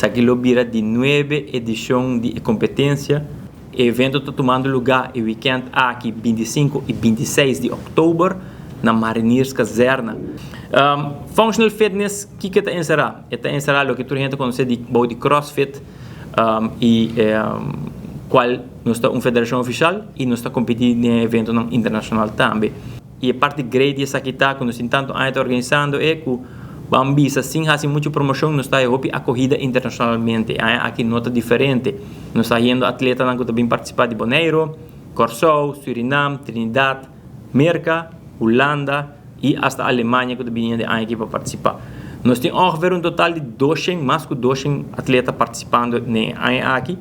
Esaki lo bira de nuebe edición de competencia. O evento está tomando lugar no weekend aqui 25 e 26 de outubro na Mariniers Kazerne. Functional fitness, o que está encerrado? Está encerrado o que a gente conhece de CrossFit qual nós está uma federação oficial e nós está competindo em evento internacional também. E a parte grande essa aqui tá, quando nós tanto años organizando é que Bambisa, sim, faz muita promoção, nós está hopi a corrida internacionalmente. Aqui nota diferente. Nós está indo atleta que também participar de Bonaire, Corsou, Suriname, Trinidad, Merca, Holanda e até a Alemanha que também de aqui para participar. Nós temos ongeveer total de 200, mais de 200 atletas participando aqui.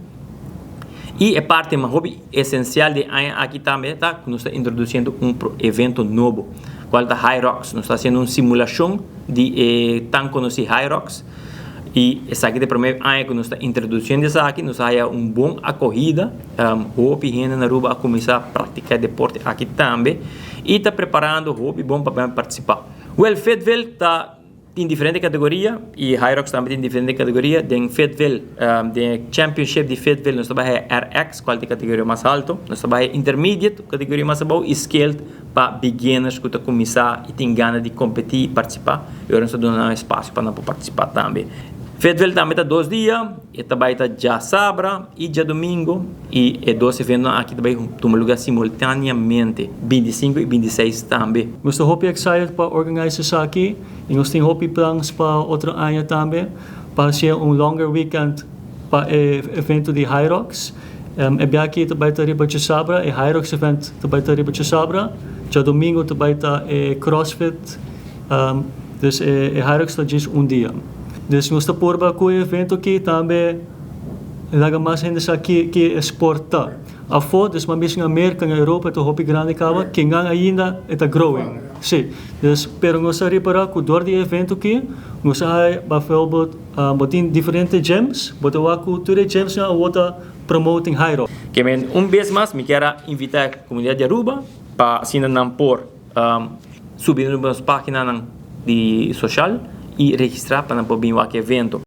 E a parte mais hobby essencial de aqui também está que nós está introduzindo evento novo, qual é High Rocks. Nós está fazendo uma simulação de tão conhecido High Rocks. E essa aqui é a primeira ano que nós está introduzindo isso aqui. Nós temos uma boa acolhida. Hopi gente na Aruba a começar a praticar deporte aqui também. E está preparando o Hopi bom para participar. FitVille está em diferente categoria e High Rocks também tem diferente categoria. Tem FitVille, tem Championship de FitVille, nós trabalhamos RX, qual é a categoria mais alta. Nós trabalhamos Intermediate, categoria mais baixa, e Skilled para beginners que estão começar e têm ganas de competir e participar. E agora nós estamos dando espaço para participar também. FitVille também está 2 dias, e também está já sábado e já domingo, e 12 eventos aqui também tomam lugar simultaneamente, 25 e 26 também. Nós estamos muito excited para organizar isso aqui, e nós temos muito planos para outro ano também, para ser longer weekend para o evento de High Rocks. E aqui também está riba de sábado, e High Rocks event também está riba de sábado, já domingo também está CrossFit, então High Rocks está just dia. Dus nós estamos por com o evento aqui também, laga mais gente aqui que exporta. A foto, dus mas na América, na Europa, está hopi grande caba, que ainda está growing. Sim, dus pero nós estamos reparar que door die evento aqui, nós estamos bijvoorbeeld botin diferentes gyms, botin waku toere gyms na outra promoting high rock. Que vez mais me quero invitar a comunidade de Aruba para assim não por subir nas páginas de social e registrar para não poder vir ao evento.